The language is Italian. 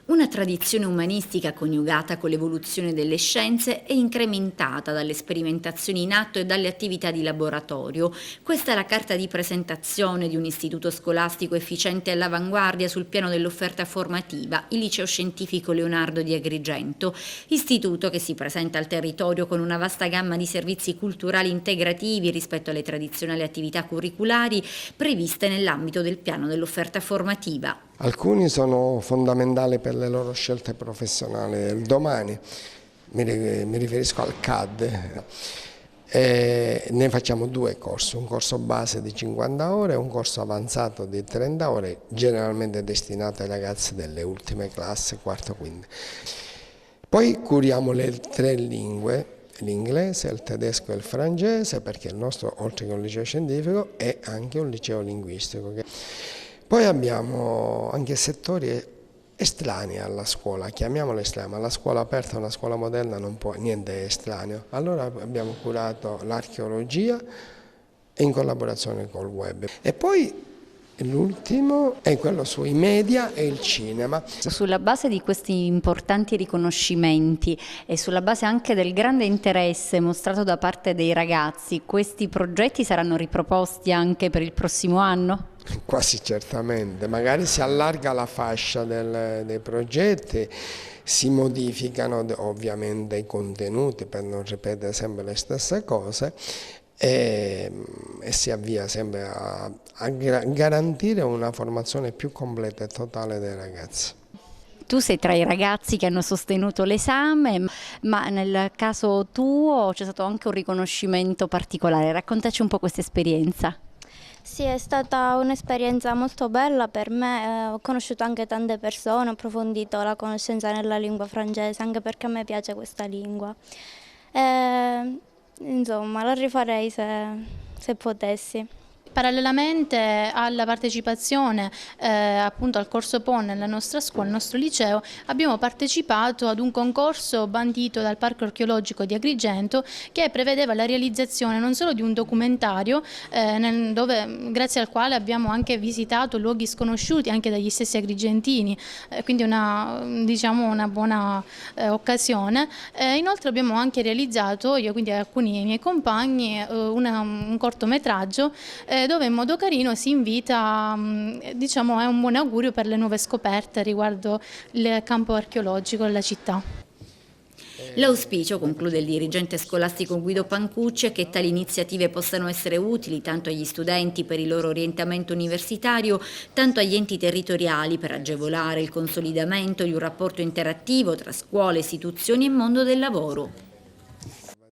Una tradizione umanistica coniugata con l'evoluzione delle scienze e incrementata dalle sperimentazioni in atto e dalle attività di laboratorio. Questa è la carta di presentazione di un istituto scolastico efficiente e all'avanguardia sul piano dell'offerta formativa, il Liceo Scientifico Leonardo di Agrigento, istituto che si presenta al territorio con una vasta gamma di servizi culturali integrativi rispetto alle tradizionali attività curriculari previste nell'ambito del piano dell'offerta formativa. Alcuni sono fondamentali per le loro scelte professionali del domani, mi riferisco al CAD. Ne facciamo due corsi, un corso base di 50 ore e un corso avanzato di 30 ore, generalmente destinato ai ragazzi delle ultime classi, quarto, quinto. Poi curiamo le tre lingue, l'inglese, il tedesco e il francese, perché il nostro, oltre che un liceo scientifico, è anche un liceo linguistico. Poi abbiamo anche settori estranei alla scuola, chiamiamoli estranei, ma la scuola aperta, una scuola moderna, non può, niente è estraneo. Allora abbiamo curato l'archeologia in collaborazione col web. E poi l'ultimo è quello sui media e il cinema. Sulla base di questi importanti riconoscimenti e sulla base anche del grande interesse mostrato da parte dei ragazzi, questi progetti saranno riproposti anche per il prossimo anno? Quasi certamente, magari si allarga la fascia dei progetti, si modificano ovviamente i contenuti per non ripetere sempre le stesse cose e si avvia sempre a garantire una formazione più completa e totale dei ragazzi. Tu sei tra i ragazzi che hanno sostenuto l'esame, ma nel caso tuo c'è stato anche un riconoscimento particolare. Raccontaci un po' questa esperienza. Sì, è stata un'esperienza molto bella per me, ho conosciuto anche tante persone, ho approfondito la conoscenza nella lingua francese, anche perché a me piace questa lingua. Insomma, la rifarei se potessi. Parallelamente alla partecipazione appunto al corso PON nella nostra scuola, nel nostro liceo, abbiamo partecipato ad un concorso bandito dal Parco Archeologico di Agrigento che prevedeva la realizzazione non solo di un documentario grazie al quale abbiamo anche visitato luoghi sconosciuti anche dagli stessi agrigentini, quindi diciamo una buona occasione. Inoltre abbiamo anche realizzato, io quindi e alcuni miei compagni, un cortometraggio dove in modo carino si invita, diciamo, è un buon augurio per le nuove scoperte riguardo il campo archeologico della città. L'auspicio, conclude il dirigente scolastico Guido Pancucci, è che tali iniziative possano essere utili tanto agli studenti per il loro orientamento universitario, tanto agli enti territoriali per agevolare il consolidamento di un rapporto interattivo tra scuole, istituzioni e mondo del lavoro.